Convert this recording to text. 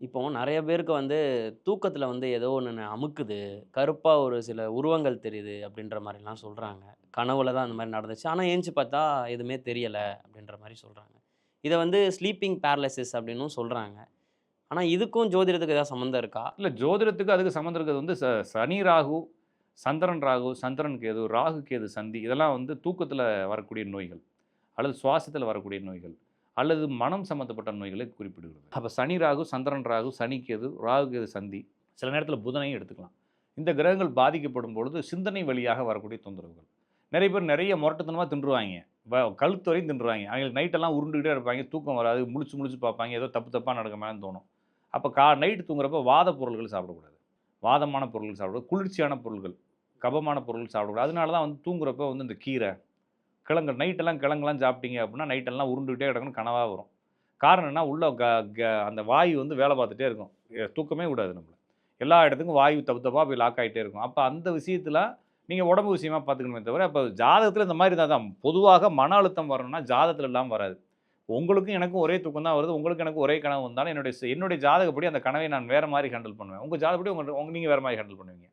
இப்போ நெறைய பேருக்கு வந்து தூக்கத்தில வந்து ஏதோ ஒண்ணு அமுக்குது. கருப்பா ஒரு சில உருவங்கள் தெரியுது அப்படின்ற மாரிலாம் சொல்றாங்க. கனவுல தான் அந்த மாரி நடந்துச்சு. ஆனா எந்திச்சு பார்த்தா எதுவுமே தெரியல அப்படின்ற மாரி சொல்றாங்க. இத வந்து ஸ்லீப்பிங் பேரலிசிஸ் அப்படின்னும் சொல்றாங்க. ஆனா இதுக்கும் ஜோதிடத்துக்கும் ஏதாவது சம்மந்தம் இருக்கா? இல்ல ஜோதிடத்துக்கு அதுக்கு சம்மந்தம் இருக்கிறது வந்து சனி, ராகு, சந்திரன் ராகு, சந்திரன் கேது, ராகு கேது சந்தி இதெல்லாம் வந்து தூக்கத்தில வரக்கூடிய நோய்கள். அல்லது சுவாசத்தில வரக்கூடிய நோய்கள். அல்லது மனம் சம்மந்தப்பட்ட நோய்களை குறிப்பிடுகிறது. அப்ப சனி, ராகு, சந்திரன் ராகு, சனி கேது, ராகு கேது சந்தி. சில நேரத்தில புதனையும் எடுத்துக்கலாம். இந்த கிரகங்கள் பாதிக்கப்படும் பொழுது சிந்தனை வழியாக வரக்கூடிய தொந்தரவுகள். நெறைய பேர் நெறைய முரட்டுத்தனமா தின்றுவாய்ங்க. கழுத்து வரையும் தின்றுவாய்ங்க. அவங்களுக்கு நைட்டெல்லாம் உருண்டுகிட்டே இருப்பாய்ங்க. தூக்கம் வராது. முழிச்சு முழிச்சு பார்ப்பாங்க. ஏதோ தப்பு தப்பா நடக்குமேன்னு தோணும். அப்ப நைட்டு தூங்குறப்ப வாத பொருள்கள் சாப்பிடக்கூடாது. வாதமான பொருள்கள் சாப்பிடக்கூடாது. குளிர்ச்சியான பொருள்கள், கபமான பொருள்கள் சாப்பிடக்கூடாது. அதனால தான் வந்து தூங்குறப்ப வந்து இந்த கீரை, கிழங்கு நைட்டெல்லாம் கிழங்குலாம் சாப்பிட்டீங்க அப்படின்னா, நைட்டெல்லாம் உருண்டுகிட்டே கிடக்குன்னு கனவா வரும். காரணம் என்ன? உள்ள க க அந்த வாயு வந்து வேலை பார்த்துட்டே இருக்கும். தூக்கமே விடாது நம்மள. எல்லா இடத்துக்கும் வாயு தப்பு தப்பா போய் லாக் ஆயிட்டே இருக்கும். அப்ப அந்த விஷயத்தில நீங்க உடம்பு விஷயமா பார்த்துக்கணுமே தவிர, அப்ப ஜாதகத்தில இந்த மாரி தான் தான். பொதுவாக மன அழுத்தம் வரணும்னா ஜாதகத்தில இல்லாம வராது. உங்களுக்கும் எனக்கும் ஒரே தூக்கம் தான் வருது. உங்களுக்கு எனக்கும் ஒரே கனவு வந்தாலும் என்னுடைய ஜாதகப்படி அந்த கனவை நான் வேற மாரி ஹேண்டில் பண்ணுவேன். உங்க ஜாதகப்படி நீங்க வேற மாரி ஹேண்டில் பண்ணுவீங்க.